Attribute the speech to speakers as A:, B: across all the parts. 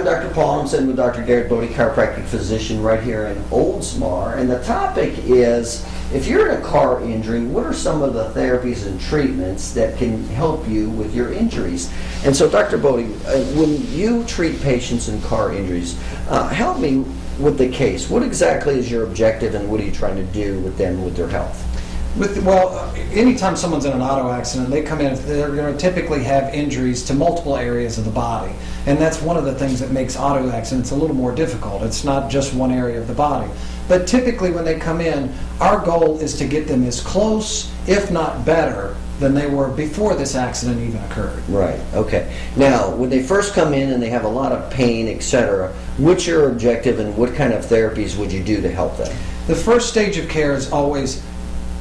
A: Dr. Paul. I'm sitting with Dr. Garrett, Bode, chiropractic physician right here in Oldsmar. And the topic is, if you're in a car injury, what are some of the therapies and treatments that can help you with your injuries? And so, Dr. Bode, when you treat patients in car injuries, help me with the case. What exactly is your objective, and what are you trying to do with them with their health?
B: Anytime someone's in an auto accident, they come in, they're going to typically have injuries to multiple areas of the body. And that's one of the things that makes auto accidents a little more difficult. It's not just one area of the body. But typically when they come in, our goal is to get them as close, if not better, than they were before this accident even occurred.
A: Right, okay. Now, when they first come in and they have a lot of pain, etc., what's your objective and what kind of therapies would you do to help them?
B: The first stage of care is always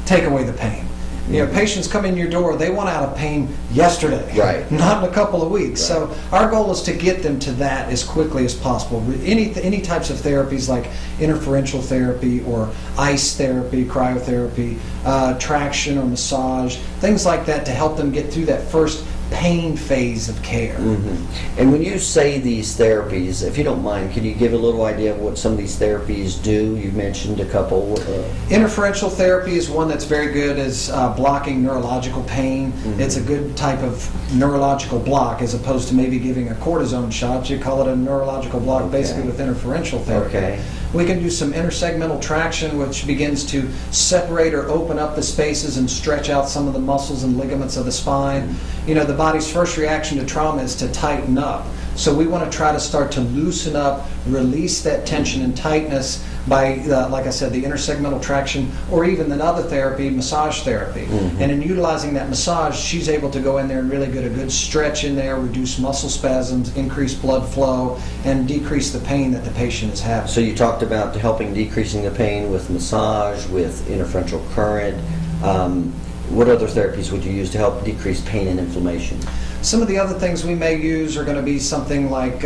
B: take away the pain. You know, patients come in your door, they want out of pain yesterday,
A: right?
B: Not in a couple of weeks.
A: Right.
B: So our goal is to get them to that as quickly as possible. Any types of therapies like interferential therapy or ice therapy, cryotherapy, traction or massage, things like that to help them get through that first pain phase of care.
A: Mm-hmm. And when you say these therapies, if you don't mind, can you give a little idea of what some of these therapies do? You mentioned a couple.
B: Interferential therapy is one that's very good as blocking neurological pain. Mm-hmm. It's a good type of neurological block as opposed to maybe giving a cortisone shot. You call it a neurological block, okay, basically with interferential therapy.
A: Okay.
B: We can do some intersegmental traction, which begins to separate or open up the spaces and stretch out some of the muscles and ligaments of the spine. Mm-hmm. You know, the body's first reaction to trauma is to tighten up. So we want to try to start to loosen up, release that tension and tightness by, like I said, the intersegmental traction, or even another therapy, massage therapy. Mm-hmm. And in utilizing that massage, she's able to go in there and really get a good stretch in there, reduce muscle spasms, increase blood flow, and decrease the pain that the patient is having.
A: So you talked about helping decreasing the pain with massage, with interferential current. What other therapies would you use to help decrease pain and inflammation?
B: Some of the other things we may use are going to be something like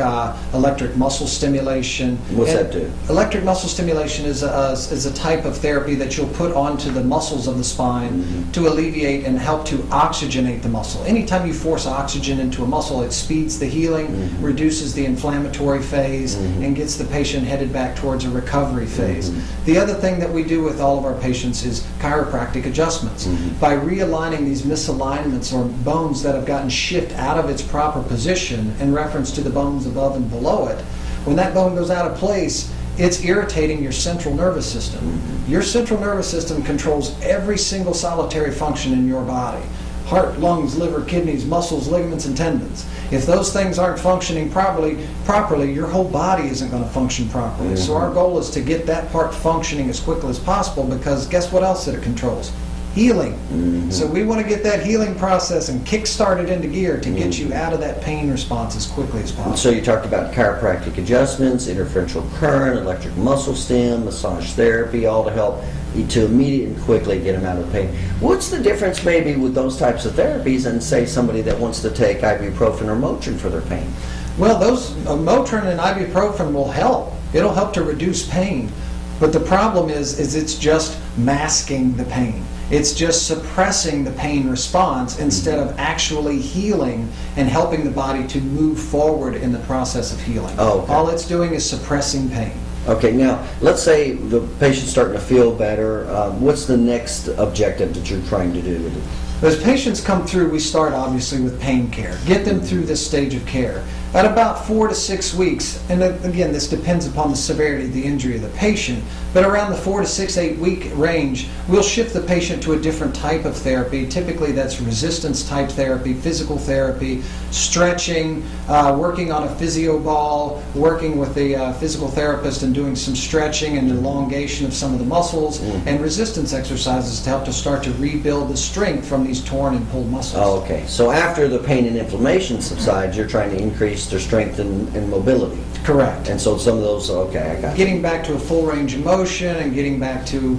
B: electric muscle stimulation.
A: What's that do?
B: Electric muscle stimulation is a type of therapy that you'll put onto the muscles of the spine, mm-hmm, to alleviate and help to oxygenate the muscle. Anytime you force oxygen into a muscle, it speeds the healing, mm-hmm, reduces the inflammatory phase, mm-hmm, and gets the patient headed back towards a recovery phase. Mm-hmm. The other thing that we do with all of our patients is chiropractic adjustments. Mm-hmm. By realigning these misalignments or bones that have gotten shifted out of its proper position in reference to the bones above and below it, when that bone goes out of place, it's irritating your central nervous system. Mm-hmm. Your central nervous system controls every single solitary function in your body. Heart, lungs, liver, kidneys, muscles, ligaments, and tendons. If those things aren't functioning properly, your whole body isn't going to function properly. Mm-hmm. So our goal is to get that part functioning as quickly as possible, because guess what else that it controls? Healing. Mm-hmm. So we want to get that healing process and kick-start it into gear to get, mm-hmm, you out of that pain response as quickly as possible.
A: So you talked about chiropractic adjustments, interferential current, electric muscle stim, massage therapy, all to help to immediately and quickly get them out of pain. What's the difference maybe with those types of therapies and say somebody that wants to take ibuprofen or Motrin for their pain?
B: Well, those Motrin and ibuprofen will help. It'll help to reduce pain. But the problem is it's just masking the pain. It's just suppressing the pain response instead of actually healing and helping the body to move forward in the process of healing.
A: Oh, okay.
B: All it's doing is suppressing pain.
A: Okay, now let's say the patient's starting to feel better. What's the next objective that you're trying to do with it?
B: As patients come through, we start obviously with pain care. Get them through this stage of care. At about 4 to 6 weeks, and again, this depends upon the severity of the injury of the patient, but around the 4 to 6, 8 week range, we'll shift the patient to a different type of therapy. Typically that's resistance type therapy, physical therapy, stretching, working on a physio ball, working with a physical therapist and doing some stretching and elongation of some of the muscles, mm-hmm, and resistance exercises to help to start to rebuild the strength from these torn and pulled muscles.
A: Oh, okay. So after the pain and inflammation subsides, you're trying to increase their strength and mobility.
B: Correct.
A: And so some of those, okay, I got
B: getting back to a full range of motion and getting back to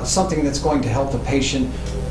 B: something that's going to help the patient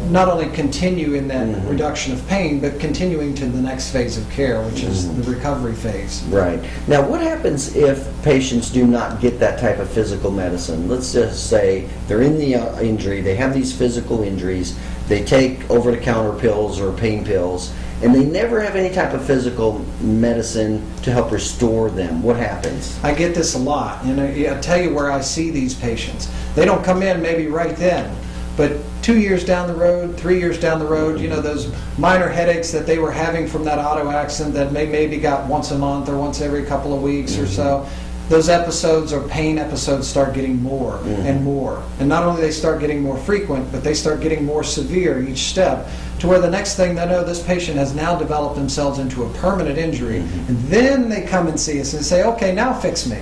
B: not only continue in that, mm-hmm, reduction of pain, but continuing to the next phase of care, which is, mm-hmm, the recovery phase.
A: Right. Now, what happens if patients do not get that type of physical medicine? Let's just say they're in the injury, they have these physical injuries, they take over-the-counter pills or pain pills, and they never have any type of physical medicine to help restore them. What happens?
B: I get this a lot. I tell you where I see these patients. They don't come in maybe right then, but 2 years down the road, 3 years down the road, those minor headaches that they were having from that auto accident that maybe got once a month or once every couple of weeks or so, those episodes or pain episodes start getting more and more. And not only they start getting more frequent, but they start getting more severe each step, to where the next thing they know, this patient has now developed themselves into a permanent injury. And then they come and see us and say, okay, now fix me.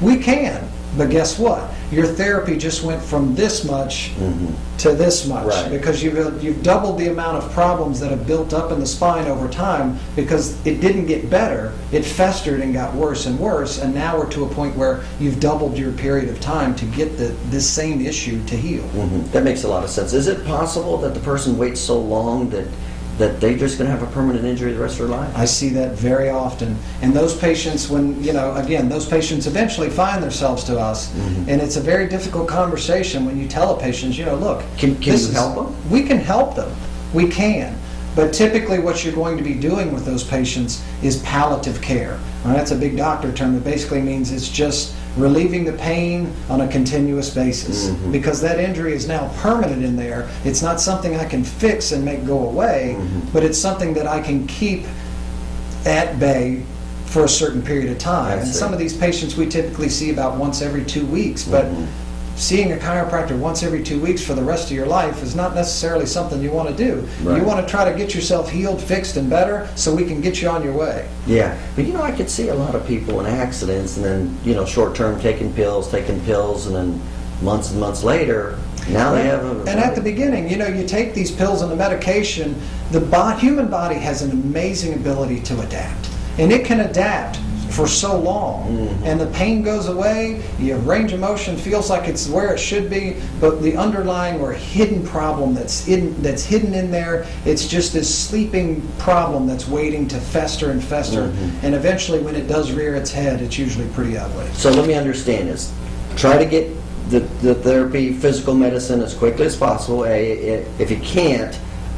B: We can. But guess what? Your therapy just went from this much to this much,
A: Right.
B: because you've doubled the amount of problems that have built up in the spine over time, because it didn't get better, it festered and got worse and worse, and now we're to a point where you've doubled your period of time to get this same issue to heal.
A: That makes a lot of sense. Is it possible that the person waits so long that they're just going to have a permanent injury the rest of their life?
B: I see that very often. And those patients, those patients eventually find themselves to us, and it's a very difficult conversation when you tell a patient, look,
A: Can you help them?
B: We can help them. We can. But typically what you're going to be doing with those patients is palliative care. Now, that's a big doctor term. It basically means it's just relieving the pain on a continuous basis, because that injury is now permanent in there. It's not something I can fix and make go away, but it's something that I can keep at bay for a certain period of time. And some of these patients we typically see about once every 2 weeks, but seeing a chiropractor once every 2 weeks for the rest of your life is not necessarily something you want to do.
A: Right.
B: You want to try to get yourself healed, fixed, and better so we can get you on your way.
A: Yeah, but I could see a lot of people in accidents, and then short-term taking pills, and then months and months later, now they have
B: And at the beginning, you take these pills and the medication, the human body has an amazing ability to adapt. And it can adapt for so long, and the pain goes away, your range of motion feels like it's where it should be, but the underlying or hidden problem that's hidden in there, it's just this sleeping problem that's waiting to fester and fester, and eventually when it does rear its head, it's usually pretty ugly.
A: So let me understand this. Try to get the therapy, physical medicine as quickly as possible. If you can't,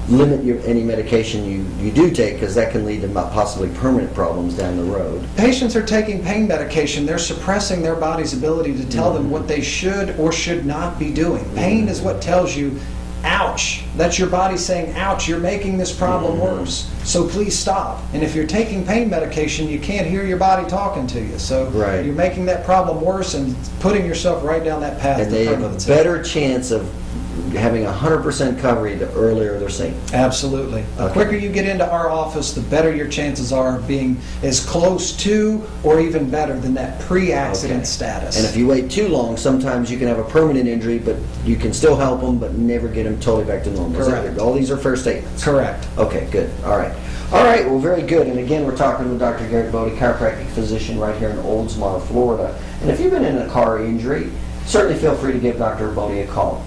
A: limit any medication you do take, because that can lead to possibly permanent problems down the road.
B: Patients are taking pain medication. They're suppressing their body's ability to tell them what they should or should not be doing. Pain is what tells you, ouch. That's your body saying, ouch, you're making this problem worse. So please stop. And if you're taking pain medication, you can't hear your body talking to you. So
A: Right.
B: you're making that problem worse and putting yourself right down that path.
A: And they have a better chance of having 100% coverage the earlier they're seen.
B: Absolutely. The
A: Okay.
B: quicker you get into our office, the better your chances are of being as close to or even better than that pre-accident
A: Okay.
B: status.
A: And if you wait too long, sometimes you can have a permanent injury, but you can still help them, but never get them totally back to normal.
B: Correct.
A: All these are fair statements.
B: Correct.
A: Okay, good. All right. All right, well, very good. And again, we're talking with Dr. Garrett Bode, chiropractic physician right here in Oldsmar, Florida. And if you've been in a car injury, certainly feel free to give Dr. Bode a call.